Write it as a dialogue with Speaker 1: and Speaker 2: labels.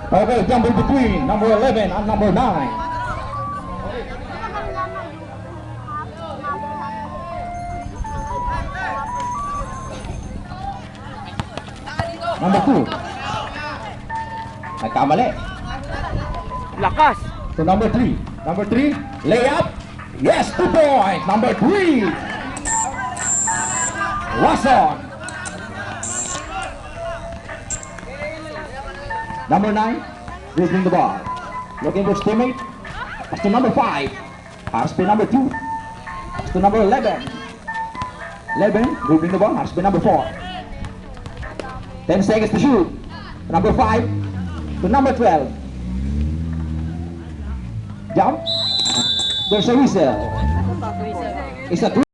Speaker 1: Okay, jumble between number 11 and number 9. Number 2. Nagkamali.
Speaker 2: Lakas.
Speaker 1: So number 3. Number 3, layup. Yes, 2 points. Number 3. Watson. Number 9, dribbling the ball. Looking for his teammate. Pass to number 5. Pass to number 2. Pass to number 11. 11, dribbling the ball. Pass to number 4. 10 seconds to shoot. Number 5 to number 12. Jump. There's a whistle. It's a